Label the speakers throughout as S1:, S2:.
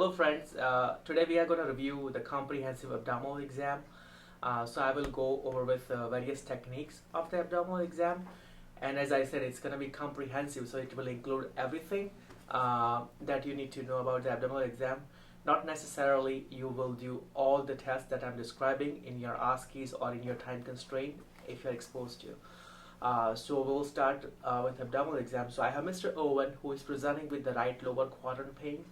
S1: Hello friends, today we are going to review the Comprehensive Abdominal Exam. So I will go over with various techniques of the abdominal exam, and as I said, it's going to be comprehensive, so it will include everything that you need to know about the abdominal exam. Not necessarily you will do all the tests that I'm describing in your Ascites or in your time constraint if you're exposed to. So we'll start with abdominal exam. So I have Mr. Owen who is presenting with the right lower quadrant pain,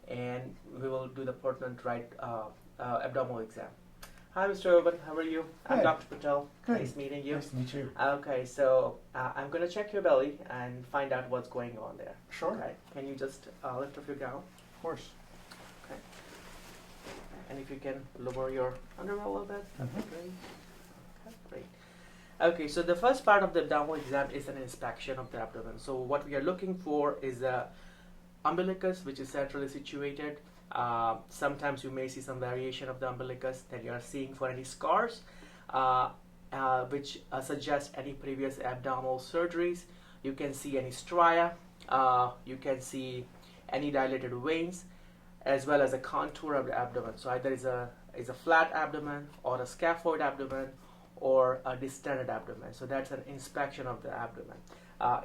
S1: and we will do the pertinent right abdominal exam. Hi Mr. Owen, how are you? I'm
S2: Hi.
S1: Dr. Patel.
S2: Good.
S1: Nice meeting you.
S2: Nice to meet you.
S1: Okay, so I'm going to check your belly and find out what's going on there.
S2: Sure.
S1: Okay, can you just lift up your gown?
S2: Of course.
S1: Okay. And if you can lower your underwear a little bit, that'd be
S2: Mhm.
S1: great. Okay, great. Okay, so the first part of the abdominal exam is an inspection of the abdomen. So what we are looking for is the umbilicus, which is centrally situated. Sometimes you may see some variation of the umbilicus that you are seeing for any scars, which suggest any previous abdominal surgeries. You can see any stria, you can see any dilated veins, as well as a contour of the abdomen. So either is a flat abdomen or a scaphoid abdomen or a distended abdomen. So that's an inspection of the abdomen.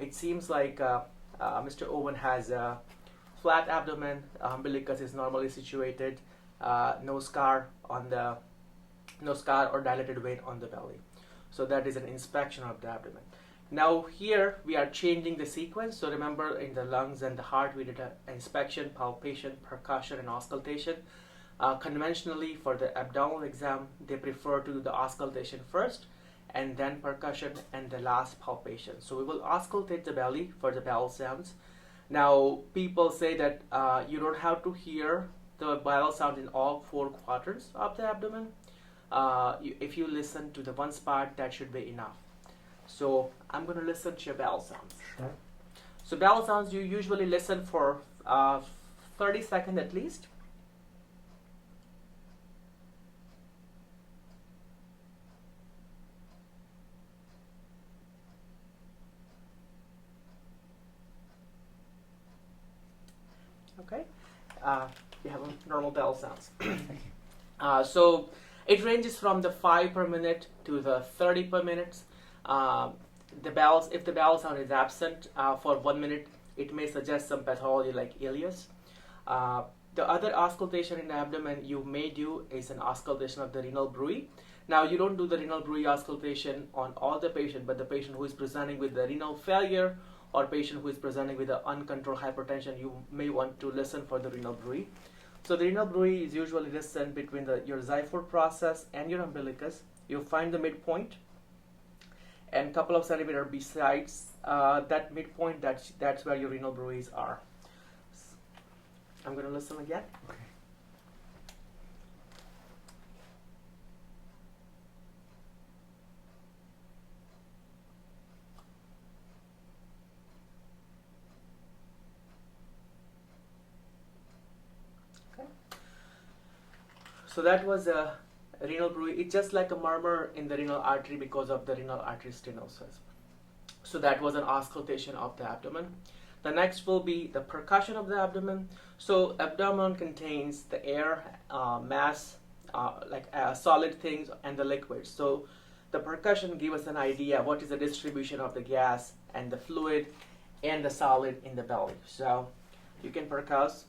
S1: It seems like Mr. Owen has a flat abdomen, umbilicus is normally situated, no scar or dilated vein on the belly. So that is an inspection of the abdomen. Now here we are changing the sequence. So remember, in the lungs and the heart we did an inspection, palpation, percussion, and auscultation. Conventionally for the abdominal exam they prefer to do the auscultation first and then percussion and the last palpation. So we will auscultate the belly for the bowel sounds. Now people say that you don't have to hear the bowel sound in all four quadrants of the abdomen. If you listen to the one spot, that should be enough. So I'm going to listen to your bowel sounds.
S2: Sure.
S1: So bowel sounds you usually listen for 30 seconds at least. Okay, you have a normal bowel sounds.
S2: Thank you.
S1: So it ranges from the 5 per minute to the 30 per minute. If the bowel sound is absent for 1 minute, it may suggest some pathology like ileus. The other auscultation in the abdomen you may do is an auscultation of the renal bruit. Now you don't do the renal bruit auscultation on all the patient, but the patient who is presenting with the renal failure or patient who is presenting with the uncontrolled hypertension, you may want to listen for the renal bruit. So the renal bruit is usually listened between your xiphoid process and your umbilicus. You find the midpoint, and a couple of centimeters besides that midpoint, that's where your renal bruits are. I'm going to listen again.
S2: Okay.
S1: So that was a renal bruit. It's just like a murmur in the renal artery because of the renal artery stenosis. So that was an auscultation of the abdomen. The next will be the percussion of the abdomen. So abdomen contains the air, mass, solid things and the liquids. So the percussion gives us an idea what is the distribution of the gas and the fluid and the solid in the belly. So you can percuss.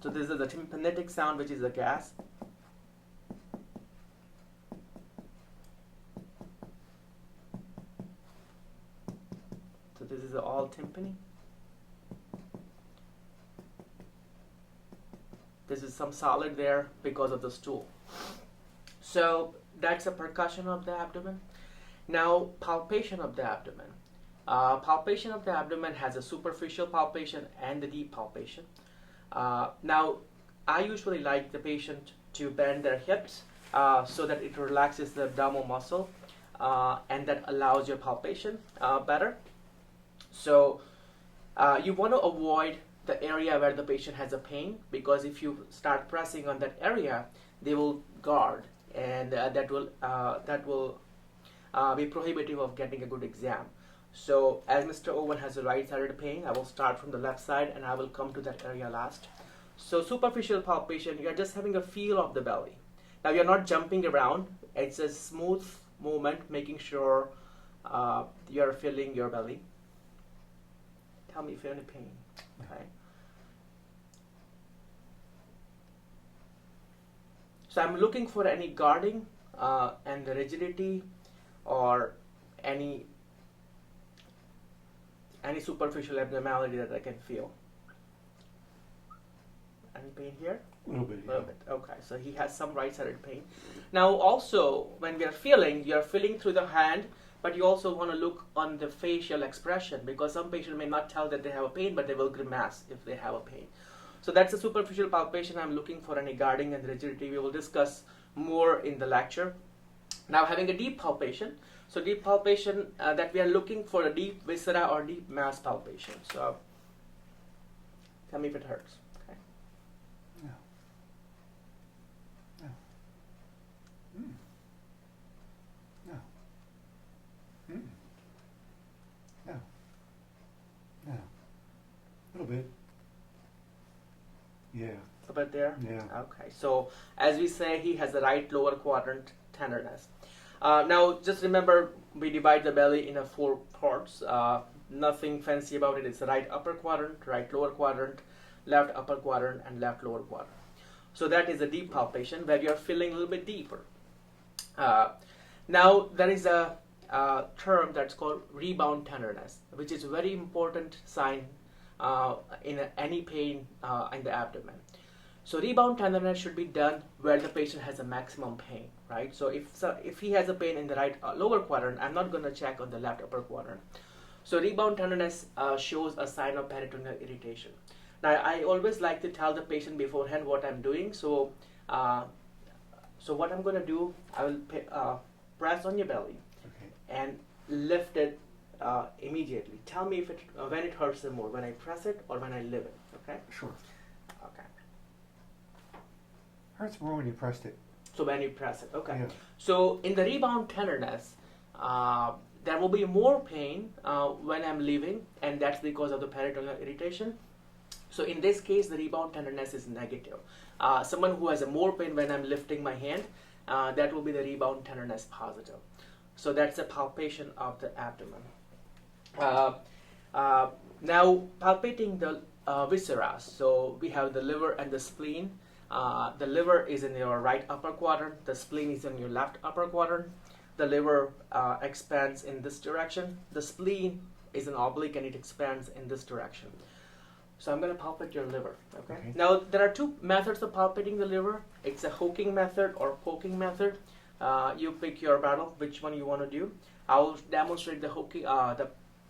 S1: So this is the tympanic sound, which is the gas. So this is all tympani. This is some solid there because of the stool. So that's a percussion of the abdomen. Now palpation of the abdomen. Palpation of the abdomen has a superficial palpation and the deep palpation. Now, I usually like the patient to bend their hips so that it relaxes the abdominal muscle and that allows your palpation better. So you want to avoid the area where the patient has a pain, because if you start pressing on that area, they will guard, and that will be prohibitive of getting a good exam. So as Mr. Owen has a right-sided pain, I will start from the left side and I will come to that area last. So superficial palpation, you're just having a feel of the belly. Now you're not jumping around, it's a smooth movement, making sure you're feeling your belly. Tell me if you have any pain. Okay. So I'm looking for any guarding and rigidity or any superficial abnormality that I can feel. Any pain here?
S2: A little bit.
S1: A little bit. Okay, so he has some right-sided pain. Now also, when we are feeling, you're feeling through the hand, but you also want to look on the facial expression, because some patients may not tell that they have a pain, but they will grimace if they have a pain. So that's a superficial palpation. I'm looking for any guarding and rigidity. We will discuss more in the lecture. Now having a deep palpation. So deep palpation, that we are looking for a deep viscera or deep mass palpation. So tell me if it hurts. Okay.
S2: No. No. Mm. No. Mm. No. No. A little bit. Yeah.
S1: A bit there?
S2: Yeah.
S1: Okay. So as we say, he has the right lower quadrant tenderness. Now just remember, we divide the belly into 4 parts. Nothing fancy about it. It's the right upper quadrant, right lower quadrant, left upper quadrant, and left lower quadrant. So that is a deep palpation where you're feeling a little bit deeper. Now there is a term that's called rebound tenderness, which is a very important sign in any pain in the abdomen. So rebound tenderness should be done where the patient has a maximum pain, right? So if he has a pain in the right lower quadrant, I'm not going to check on the left upper quadrant. So rebound tenderness shows a sign of peritoneal irritation. Now I always like to tell the patient beforehand what I'm doing. So what I'm going to do, I will press on your belly and lift it immediately. Tell me if when it hurts the more, when I press it or when I lift it. Okay?
S2: Sure.
S1: Okay.
S2: Hurts more when you pressed it.
S1: So when you press it, okay.
S2: Yeah.
S1: So in the rebound tenderness, there will be more pain when I'm leaving, and that's because of the peritoneal irritation. So in this case, the rebound tenderness is negative. Someone who has a more pain when I'm lifting my hand, that will be the rebound tenderness positive. So that's a palpation of the abdomen. Now palpating the viscera. So we have the liver and the spleen. The liver is in your right upper quadrant. The spleen is in your left upper quadrant. The liver expands in this direction. The spleen is an oblique and it expands in this direction. So I'm going to palpate your liver. Okay. Now there are 2 methods of palpating the liver. It's a hooking method or poking method. You pick your battle, which one you want to do. I will demonstrate the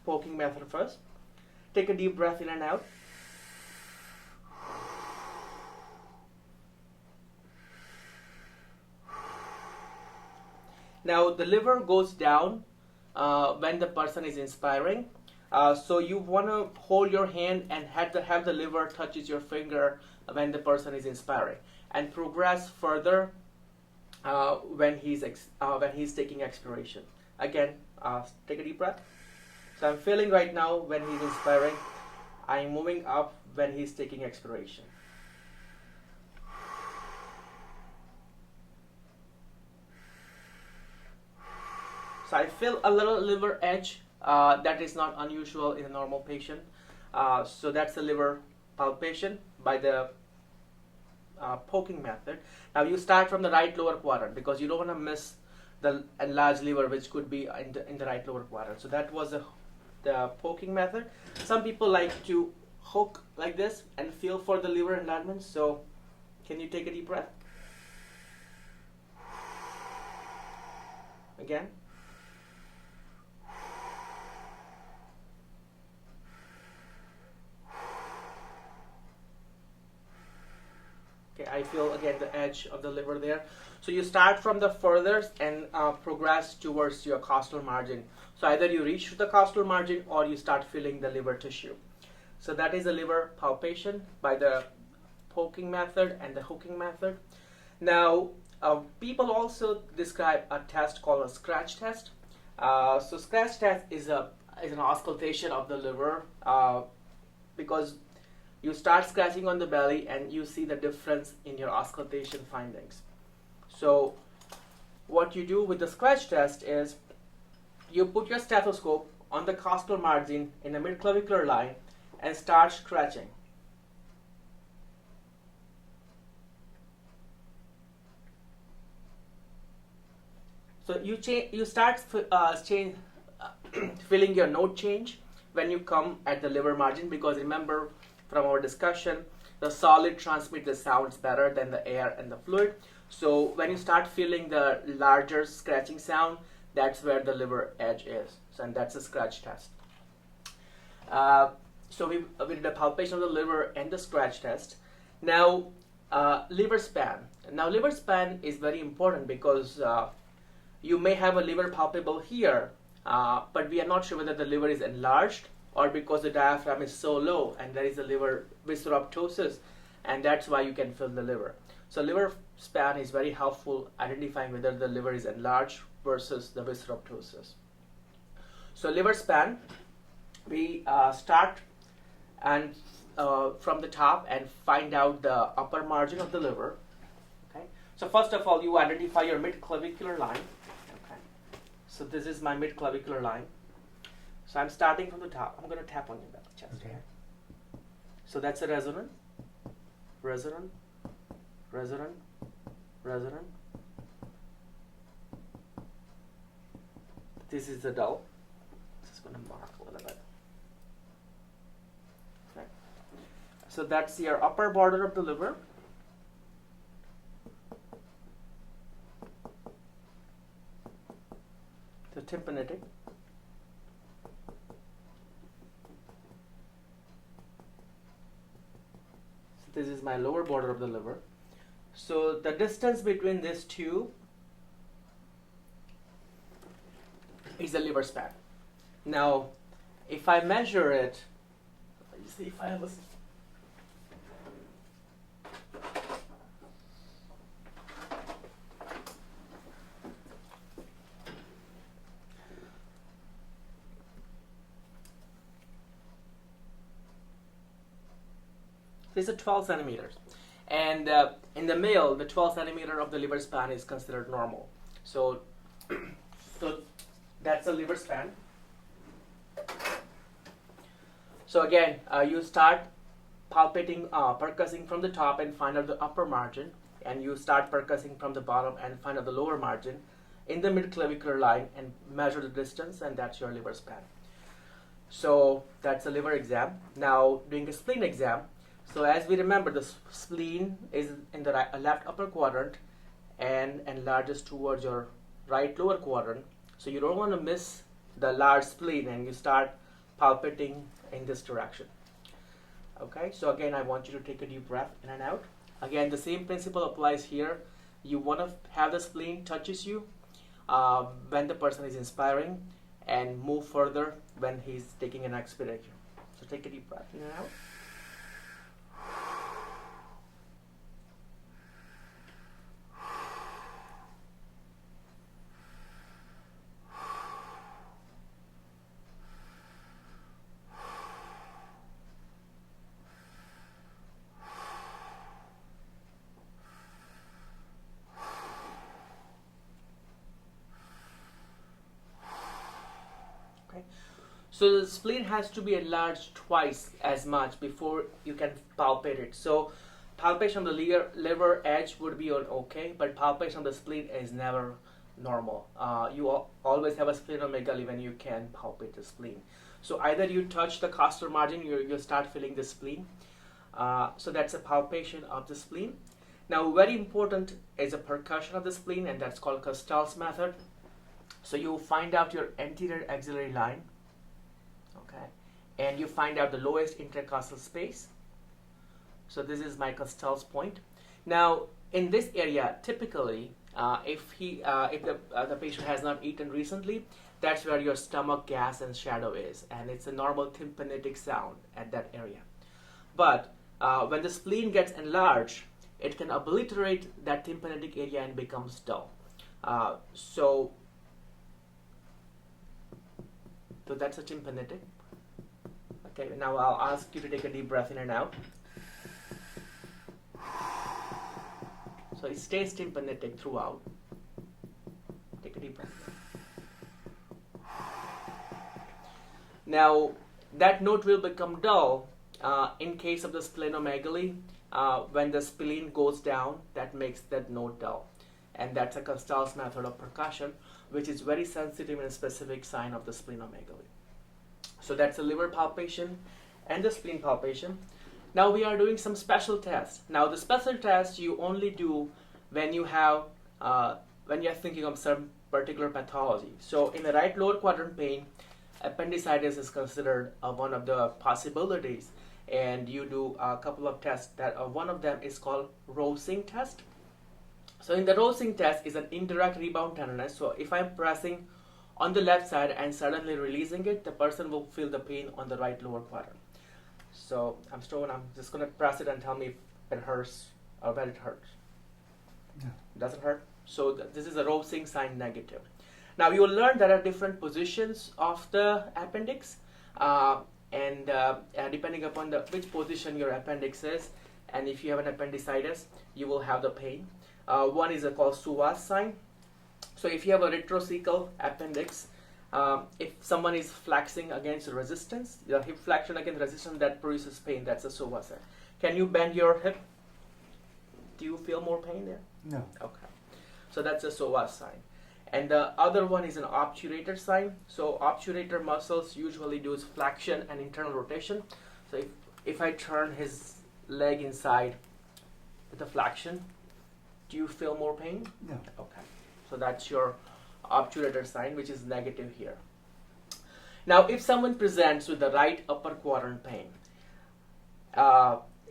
S1: poking method first. Take a deep breath in and out. Now the liver goes down when the person is inspiring. So you want to hold your hand and have the liver touches your finger when the person is inspiring, and progress further when he's taking expiration. Again, take a deep breath. So I'm feeling right now when he's inspiring. I'm moving up when he's taking expiration. So I feel a little liver edge. That is not unusual in a normal patient. So that's the liver palpation by the poking method. Now you start from the right lower quadrant because you don't want to miss the enlarged liver, which could be in the right lower quadrant. So that was the poking method. Some people like to hook like this and feel for the liver enlargement. So can you take a deep breath? Again. Okay, I feel again the edge of the liver there. So you start from the furthest and progress towards your costal margin. So either you reach to the costal margin or you start feeling the liver tissue. So that is the liver palpation by the poking method and the hooking method. Now, people also describe a test called a scratch test. So scratch test is is an auscultation of the liver, because you start scratching on the belly and you see the difference in your auscultation findings. So what you do with the scratch test is you put your stethoscope on the costal margin in the midclavicular line and start scratching. So you start feeling your note change when you come at the liver margin, because remember from our discussion, the solid transmit the sounds better than the air and the fluid. So when you start feeling the larger scratching sound, that's where the liver edge is. So, and that's a scratch test. So we did a palpation of the liver and the scratch test. Now, liver span. Now, liver span is very important because you may have a liver palpable here, but we are not sure whether the liver is enlarged or because the diaphragm is so low and there is a liver visceraptosis, and that's why you can feel the liver. So liver span is very helpful identifying whether the liver is enlarged versus the visceraptosis. So liver span, we start and from the top and find out the upper margin of the liver. Okay. So first of all, you identify your midclavicular line. Okay. So this is my midclavicular line. So I'm starting from the top. I'm going to tap on your chest.
S2: Okay.
S1: So that's a resonant, resonant, resonant, resonant. This is the dull. Just going to mark a little bit. Okay. So that's your upper border of the liver. The tympanitic. So this is my lower border of the liver. So the distance between these two is the liver span. Now, if I measure it, let me see if I have a. This is 12 centimeters. And in the male, the 12 centimeter of the liver span is considered normal. So, so that's the liver span. So again, you start palpating, percussing from the top and find out the upper margin, and you start percussing from the bottom and find out the lower margin in the midclavicular line and measure the distance, and that's your liver span. So that's a liver exam. Now doing a spleen exam. So as we remember, the spleen is in the left upper quadrant and enlarges towards your right lower quadrant. So you don't want to miss the large spleen, and you start palpating in this direction. Okay, so again, I want you to take a deep breath in and out. Again, the same principle applies here. You want to have the spleen touches you when the person is inspiring, and move further when he's taking an expiration. So take a deep breath in and out. So the spleen has to be enlarged twice as much before you can palpate it. So palpation of the liver edge would be okay, but palpation of the spleen is never normal. You always have a splenomegaly when you can palpate the spleen. So either you touch the costal margin, you start feeling the spleen. So that's a palpation of the spleen. Now very important is a percussion of the spleen, and that's called Costal's method. So you find out your anterior axillary line. Okay, and you find out the lowest intercostal space. So this is my Costal's point. Now in this area, typically, if the patient has not eaten recently, that's where your stomach gas and shadow is, and it's a normal tympanitic sound at that area. But when the spleen gets enlarged, it can obliterate that tympanitic area and becomes dull. So So that's a tympanitic. Okay, now I'll ask you to take a deep breath in and out. So it stays tympanitic throughout. Take a deep breath. Now, that note will become dull in case of the splenomegaly. When the spleen goes down, that makes that note dull. And that's a Costal's method of percussion, which is very sensitive and specific sign of the splenomegaly. So that's the liver palpation and the spleen palpation. Now we are doing some special tests. Now the special tests you only do when you have when you're thinking of some particular pathology. So in the right lower quadrant pain, appendicitis is considered one of the possibilities, and you do a couple of tests. That one of them is called Rosing test. So in the Rosing test is an indirect rebound tenderness. So if I'm pressing on the left side and suddenly releasing it, the person will feel the pain on the right lower quadrant. So I'm just going to press it and tell me if it hurts or where it hurts.
S2: No.
S1: Doesn't hurt? So this is a Rosing sign negative. Now you will learn there are different positions of the appendix, and depending upon which position your appendix is, and if you have an appendicitis, you will have the pain. One is called Suva's sign. So if you have a retrocecal appendix, if someone is flexing against resistance, the hip flexion against resistance, that produces pain. That's a Suva sign. Can you bend your hip? Do you feel more pain there?
S2: No.
S1: Okay. So that's a Suva sign. And the other one is an obturator sign. So obturator muscles usually do flexion and internal rotation. So if I turn his leg inside with the flexion, do you feel more pain?
S2: No.
S1: Okay. So that's your obturator sign, which is negative here. Now, if someone presents with the right upper quadrant pain,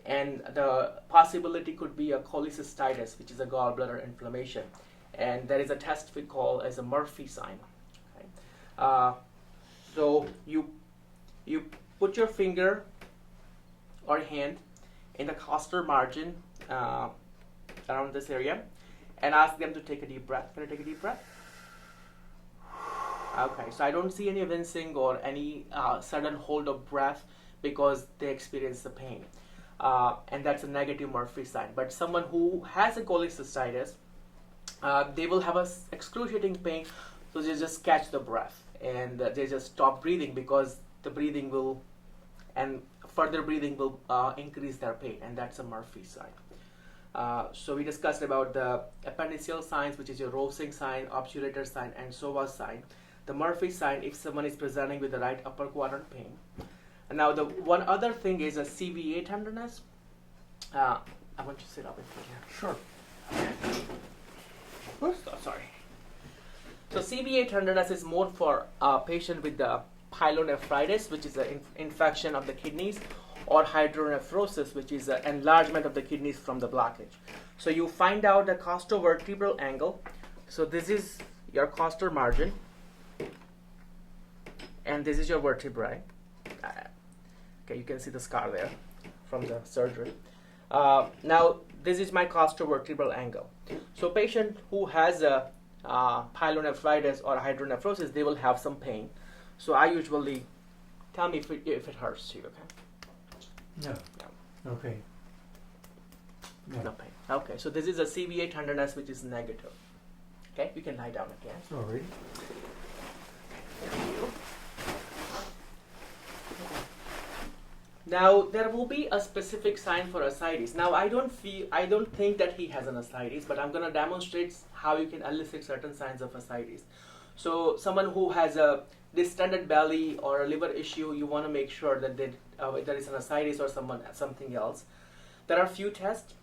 S1: and the possibility could be a cholecystitis, which is a gallbladder inflammation, and there is a test we call as a Murphy sign. Okay? So you put your finger or hand in the costal margin around this area, and ask them to take a deep breath. Can you take a deep breath? Okay, so I don't see any wincing or any sudden hold of breath because they experience the pain. And that's a negative Murphy sign. But someone who has a cholecystitis, they will have a excruciating pain, so they just catch the breath and they just stop breathing because the breathing will, and further breathing will increase their pain, and that's a Murphy sign. So we discussed about the appendiceal signs, which is your Rosing sign, obturator sign, and Sova sign. The Murphy sign, if someone is presenting with the right upper quadrant pain. And now the one other thing is a CVA tenderness. I want you to sit up in here.
S2: Sure.
S1: So, sorry. So CVA tenderness is more for a patient with the pyelonephritis, which is an infection of the kidneys, or hydronephrosis, which is an enlargement of the kidneys from the blockage. So you find out the costovertebral angle. So this is your costal margin, and this is your vertebrae. Okay, you can see the scar there from the surgery. Now this is my costovertebral angle. So patient who has a pyelonephritis or hydronephrosis, they will have some pain. So I usually tell me if it hurts you. Okay.
S2: No.
S1: No.
S2: Okay. No.
S1: No pain. Okay, so this is a CVA tenderness, which is negative. Okay, you can lie down again.
S2: Sorry.
S1: Thank you. Now there will be a specific sign for ascites. Now I don't think that he has an ascites, but I'm going to demonstrate how you can elicit certain signs of ascites. So someone who has a distended belly or a liver issue, you want to make sure that there is an ascites or something else. There are few tests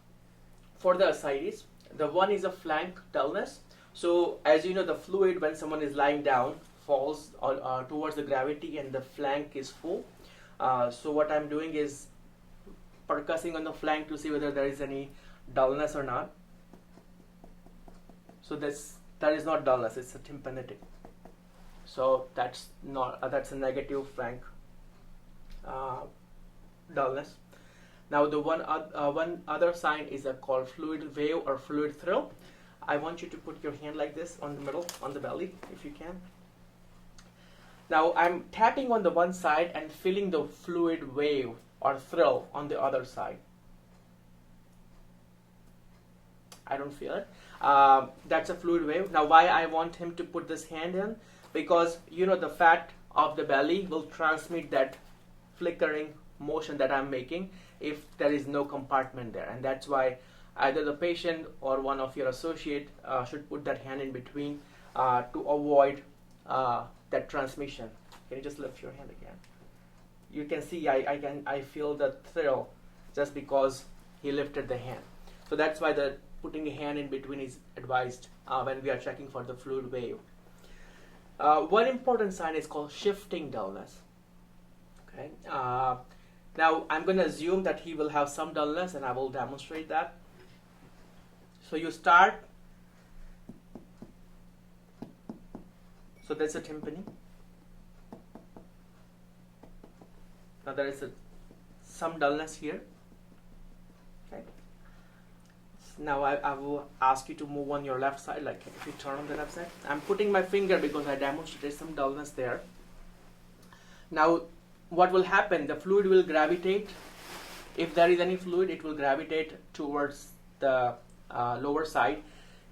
S1: for the ascites. The one is a flank dullness. So as you know, the fluid when someone is lying down falls towards the gravity and the flank is full. So what I'm doing is percussing on the flank to see whether there is any dullness or not. So that is not dullness, it's a tympanitic. So that's a negative flank dullness. Now the one other sign is called fluid wave or fluid thrill. I want you to put your hand like this on the middle, on the belly, if you can. Now I'm tapping on the one side and feeling the fluid wave or thrill on the other side. I don't feel it. That's a fluid wave. Now why I want him to put this hand in? Because the fat of the belly will transmit that flickering motion that I'm making if there is no compartment there, and that's why either the patient or one of your associate should put that hand in between to avoid that transmission. Can you just lift your hand again? You can see I feel the thrill just because he lifted the hand. So that's why the putting a hand in between is advised when we are checking for the fluid wave. One important sign is called shifting dullness. Okay. Now I'm going to assume that he will have some dullness, and I will demonstrate that. So you start. So that's a tympani. Now there is some dullness here. Okay. Now I will ask you to move on your left side, like if you turn on the left side. I'm putting my finger because I demonstrated some dullness there. Now what will happen? The fluid will gravitate. If there is any fluid, it will gravitate towards the lower side,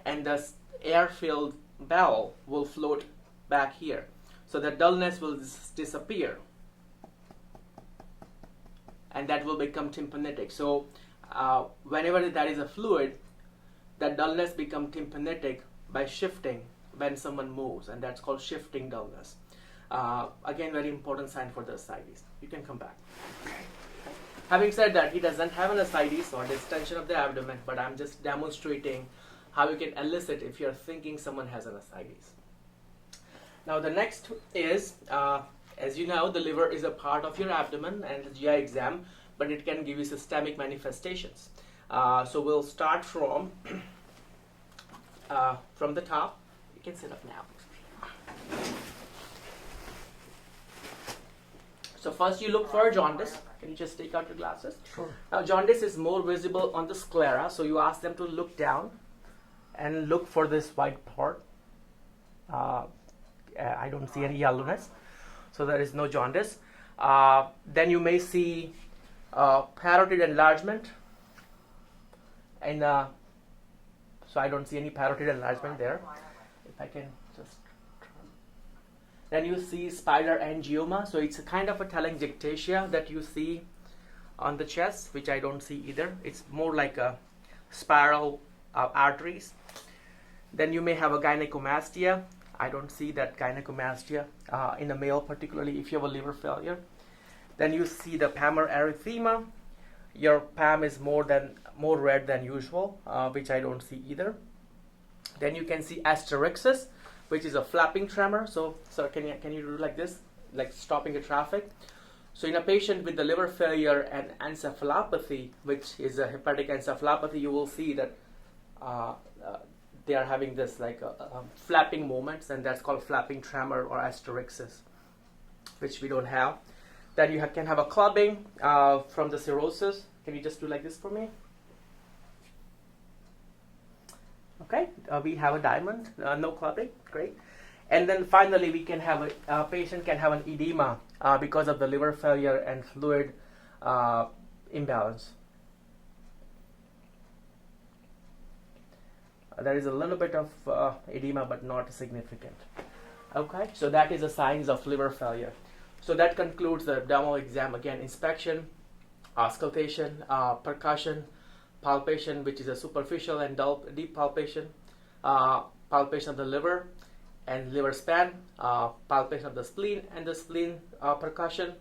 S1: and the air-filled bowel will float back here. So the dullness will disappear, and that will become tympanitic. So whenever there is a fluid, that dullness becomes tympanitic by shifting when someone moves, and that's called shifting dullness. Again, very important sign for the ascites. You can come back. Having said that, he doesn't have an ascites or distension of the abdomen, but I'm just demonstrating how you can elicit if you're thinking someone has an ascites. Now the next is, as you know, the liver is a part of your abdomen and the GI exam, but it can give you systemic manifestations. So we'll start from the top. You can sit up now. So first you look for jaundice. Can you just take out your glasses?
S2: Sure.
S1: Now jaundice is more visible on the sclera, so you ask them to look down and look for this white part. I don't see any yellowness, so there is no jaundice. Then you may see parotid enlargement, and so I don't see any parotid enlargement there. If I can just turn. Then you see spider angioma, so it's a kind of a telangiectasia that you see on the chest, which I don't see either. It's more like a spiral arteries. Then you may have a gynecomastia. I don't see that gynecomastia in a male, particularly if you have a liver failure. Then you see the palmar erythema. Your PAM is more red than usual, which I don't see either. Then you can see asterixis, which is a flapping tremor. So can you do like this, like stopping the traffic? So in a patient with the liver failure and encephalopathy, which is a hepatic encephalopathy, you will see that they are having this like flapping movements, and that's called flapping tremor or asterixis, which we don't have. Then you can have a clubbing from the cirrhosis. Can you just do like this for me? Okay, we have a diamond, no clubbing, great. And then finally, we can have a patient can have an edema because of the liver failure and fluid imbalance. There is a little bit of edema, but not significant. Okay, so that is the signs of liver failure. So that concludes the abdominal exam. Again, inspection, auscultation, percussion, palpation, which is a superficial and deep palpation, palpation of the liver and liver span, palpation of the spleen and the spleen percussion.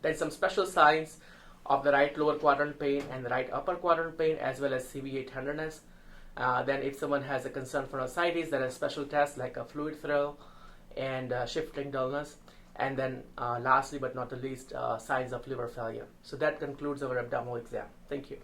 S1: Then some special signs of the right lower quadrant pain and the right upper quadrant pain, as well as CVA tenderness. Then if someone has a concern for ascites, there are special tests like a fluid thrill and shifting dullness. And then lastly but not the least, signs of liver failure. So that concludes our abdominal exam. Thank you.